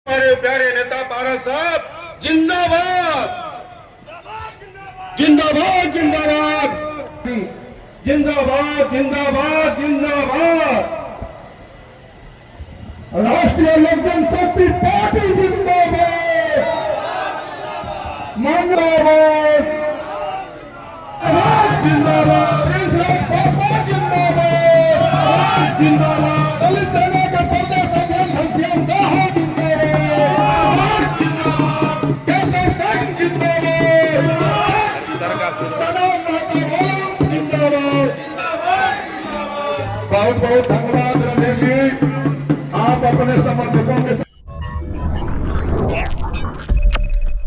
हमारे प्यारे नेता पारस साहब जिंदाबाद जिंदाबाद जिंदाबाद जिंदाबाद जिंदाबाद जिंदाबाद। राष्ट्रीय लोक जनशक्ति पार्टी जिंदाबाद जिंदाबाद जिंदाबाद जिंदाबाद जिंदाबाद। दलित सेना के प्रदेश अध्यक्ष घनश्याम दाहा जिंदाबाद केशव सिंह जिंदाबाद। बहुत बहुत धन्यवाद रणधीर जी, आप अपने समर्थकों के।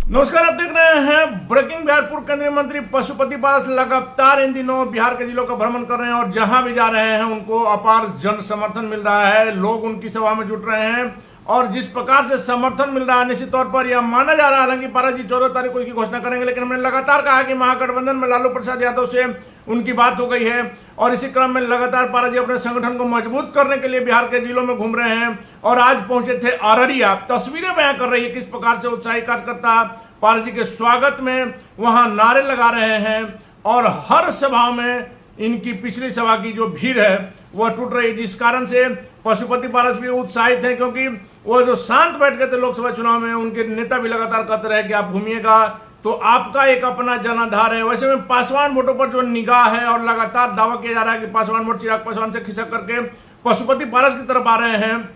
नमस्कार, आप देख रहे हैं ब्रेकिंग बिहार। पूर्व केंद्रीय मंत्री पशुपति पारस लगातार इन दिनों बिहार के जिलों का भ्रमण कर रहे हैं और जहां भी जा रहे हैं उनको अपार जन समर्थन मिल रहा है। लोग उनकी सभा में जुट रहे हैं और जिस प्रकार से समर्थन मिल रहा है, निश्चित तौर पर यह माना जा रहा है, हालांकि पारस जी 14 तारीख को इसकी घोषणा करेंगे, लेकिन हमने लगातार कहा कि महागठबंधन में लालू प्रसाद यादव से उनकी बात हो गई है और इसी क्रम में लगातार पारस जी अपने संगठन को मजबूत करने के लिए बिहार के जिलों में घूम रहे हैं और आज पहुंचे थे अररिया। तस्वीरें बयां कर रही है किस प्रकार से उत्साही कार्यकर्ता पारस जी के स्वागत में वहां नारे लगा रहे हैं और हर सभा में इनकी पिछली सभा की जो भीड़ है वह टूट रही है, जिस कारण से पशुपति पारस भी उत्साहित हैं, क्योंकि वो जो शांत बैठ गए थे लोकसभा चुनाव में, उनके नेता भी लगातार कहते रहे कि आप घूमिएगा तो आपका एक अपना जनाधार है। वैसे में पासवान वोटों पर जो निगाह है और लगातार दावा किया जा रहा है कि पासवान वोट चिराग पासवान से खिसक करके पशुपति पारस की तरफ आ रहे हैं,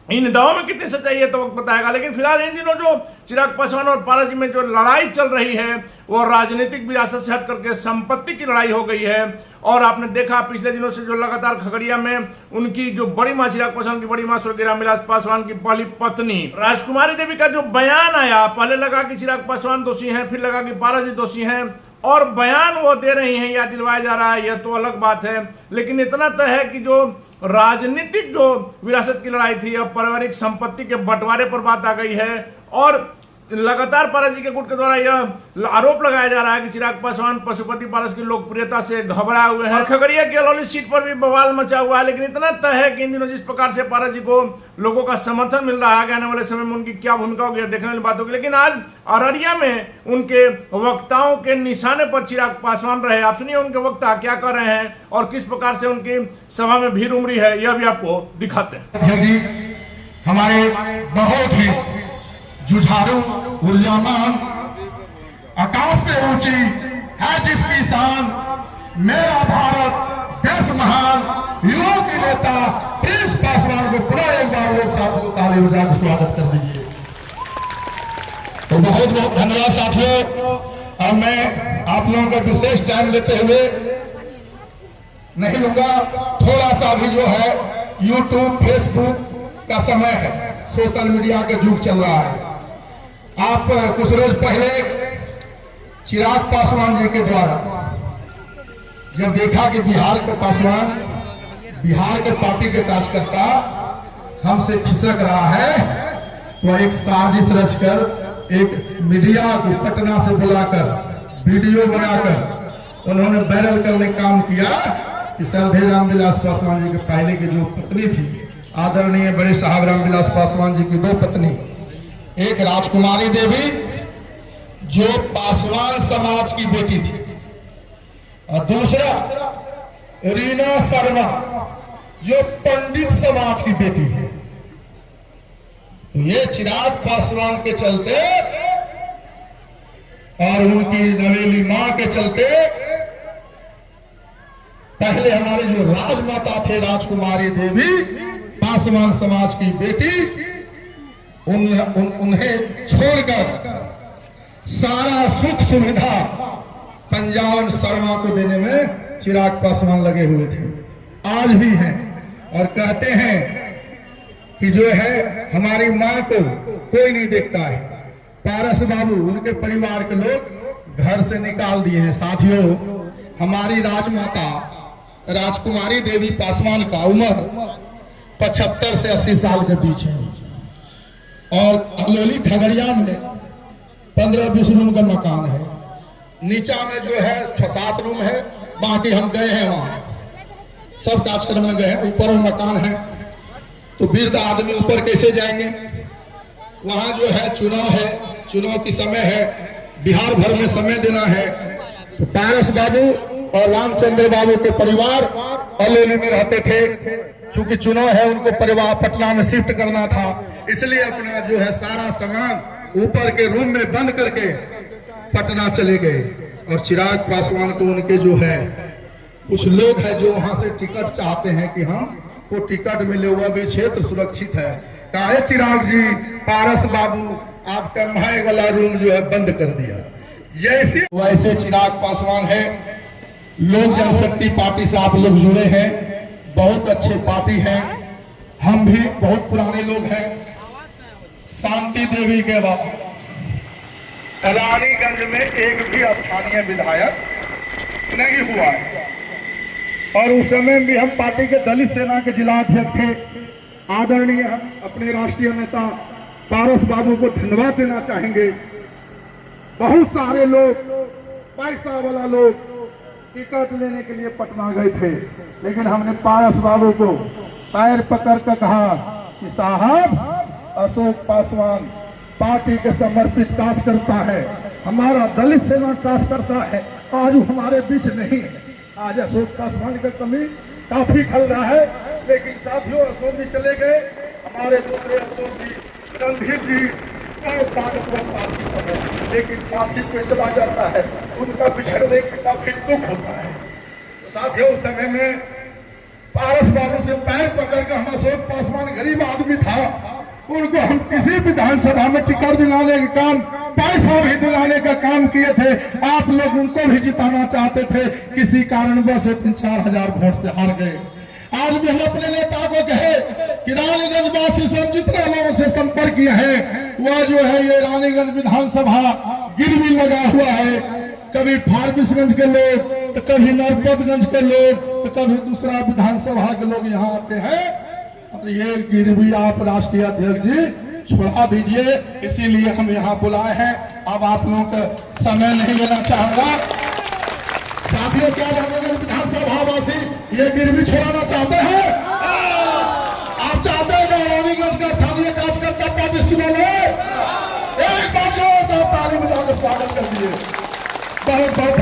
इन दावों में कितनी सच्चाई है तो वक्त बताएगा। लेकिन फिलहाल इन दिनों जो चिराग पासवान और पारस जी में जो लड़ाई चल रही है वो राजनीतिक विरासत से हट करके संपत्ति की लड़ाई हो गई है। और आपने देखा पिछले दिनों से जो लगातार खगड़िया में उनकी जो बड़ी मां चिराग पासवान की बड़ी मां स्वर्गीय रामविलास पासवान की पहली पत्नी राजकुमारी देवी का जो बयान आया, पहले लगा कि चिराग पासवान दोषी हैं, फिर लगा कि पारस जी दोषी हैं और बयान वो दे रही हैं या दिलवाया जा रहा है, यह तो अलग बात है। लेकिन इतना तय है कि जो राजनीतिक जो विरासत की लड़ाई थी अब पारिवारिक संपत्ति के बंटवारे पर बात आ गई है और लगातार पारस जी के गुट के द्वारा यह आरोप लगाया जा रहा है कि चिराग पासवान पशुपति पारस की लोकप्रियता से घबराए हुए हैं। खगड़िया की अलौली सीट पर भी बवाल मचा हुआ है। लेकिन इतना तय है कि इन दिनों जिस प्रकार से पारस जी को लोगों का समर्थन मिल रहा है, आने वाले समय में उनकी क्या भूमिका होगी देखने वाली बात होगी। लेकिन आज अररिया में उनके वक्ताओं के निशाने पर चिराग पासवान रहे। आप सुनिए उनके वक्ता क्या कर रहे हैं और किस प्रकार से उनकी सभा में भीड़ उमड़ी है, यह भी आपको दिखाते हैं। हमारे बहुत ही जुझारू उर्जामान आकाश से ऊंची है जिसकी शान, मेरा भारत देश महान युवाओं के नेता प्रिंस पासवान को पुनः एक बार लोग साथियों को ताली बजा स्वागत कर दीजिए। तो बहुत बहुत धन्यवाद साथियों। अब मैं आप लोगों का विशेष टाइम लेते हुए नहीं लूंगा, थोड़ा सा भी जो है यूट्यूब फेसबुक का समय है, सोशल मीडिया का युग चल रहा है। आप कुछ रोज पहले चिराग पासवान जी के द्वारा जब देखा कि बिहार के पासवान बिहार के पार्टी के कार्यकर्ता हमसे खिसक रहा है, तो एक साजिश रचकर एक मीडिया को पटना से बुलाकर वीडियो बनाकर उन्होंने वायरल करने का काम किया कि श्रद्धेय रामविलास पासवान जी के पहले की जो पत्नी थी, आदरणीय बड़े साहब रामविलास पासवान जी की दो पत्नी, एक राजकुमारी देवी जो पासवान समाज की बेटी थी और दूसरा रीना शर्मा जो पंडित समाज की बेटी है। तो ये चिराग पासवान के चलते और उनकी नवेली मां के चलते पहले हमारे जो राजमाता थे राजकुमारी देवी पासवान समाज की बेटी, उन्हें छोड़कर सारा सुख सुविधा पंजाब शर्मा को देने में चिराग पासवान लगे हुए थे, आज भी हैं और कहते हैं कि जो है हमारी मां को कोई नहीं देखता है। पारस बाबू उनके परिवार के लोग घर से निकाल दिए हैं। साथियों, हमारी राजमाता राजकुमारी देवी पासवान का उम्र 75 से 80 साल के बीच है और अलौली खगड़िया में 15-20 रूम का मकान है। नीचा में जो है 6-7 रूम है, बाकी हम गए हैं वहां सब कार्यक्रम में गए हैं। ऊपर मकान है तो वृद्ध आदमी ऊपर कैसे जाएंगे? वहाँ जो है चुनाव की समय है, बिहार भर में समय देना है। तो पारस बाबू और रामचंद्र बाबू के परिवार अलेली में रहते थे। चूंकि चुनाव है, उनको परिवार पटना में शिफ्ट करना था, इसलिए अपना जो है सारा सामान ऊपर के रूम में बंद करके पटना चले गए। और चिराग पासवान को उनके जो है कुछ लोग हैं जो वहां से टिकट चाहते हैं कि हम को टिकट मिले, वह भी क्षेत्र सुरक्षित है। कहा चिराग जी, पारस बाबू आपका माए वाला रूम जो है बंद कर दिया। जैसे वैसे चिराग पासवान है, लोक जनशक्ति पार्टी से आप लोग जुड़े हैं, बहुत अच्छे पार्टी है। हम भी बहुत पुराने लोग हैं। शांति देवी के बाद रानीगंज में एक भी स्थानीय विधायक नहीं हुआ है। और उस समय भी हम पार्टी के दलित सेना के जिला अध्यक्ष थे। आदरणीय हम अपने राष्ट्रीय नेता पारस बाबू को धन्यवाद देना चाहेंगे। बहुत सारे लोग, पैसा वाला लोग टिकट लेने के लिए पटना गए थे, लेकिन हमने पारस बाबू को पैर पकड़ कर कहा कि साहब, अशोक पासवान पार्टी के समर्पित कार्यकर्ता है, हमारा दलित सेना कार्यकर्ता है, आज वो हमारे बीच नहीं है। आज अशोक पासवान का कमी काफी खल रहा है, लेकिन साथियों अशोक भी चले गए। हमारे दूसरे अशोक जी, रणधीर जी बहुत ताकतवर साथी सब है, लेकिन साथी कोई चला जाता है, उनका बिछड़ने का काफी दुख होता है। तो साथियों उस समय में पारस बाबू से पैर पकड़ कर, हम अशोक पासवान गरीब आदमी था, उनको हम किसी विधानसभा में टिकट दिलाने का काम, पैसा भी दिलाने का काम किए थे। आप लोग उनको भी जिताना चाहते थे, किसी कारणवश 3-4 हजार वोट से हार गए। आज भी हम अपने नेता को कहे कि रानीगंज वासी से जितने लोगों से संपर्क किया है, वह जो है ये रानीगंज विधानसभा गिरवी लगा हुआ है। कभी फारबिसगंज के लोग, तो कभी नरपतगंज के लोग, तो कभी दूसरा विधानसभा के लोग यहाँ आते हैं। और ये गिरवी आप राष्ट्रीय अध्यक्ष जी छुड़ा दीजिए, इसीलिए हम यहाँ बुलाए हैं। अब आप लोगों का समय नहीं लेना चाहूंगा। साथियों, क्या रानीगंज विधानसभा वासी ये गिरवी छोड़ाना चाहते हैं? आप चाहते हैं कि रानीगंज का स्थानीय कार्यकर्ता पार्टी सुन ले? एक बार जोरदार ताली बजाकर स्वागत कर दिए। बहुत बहुत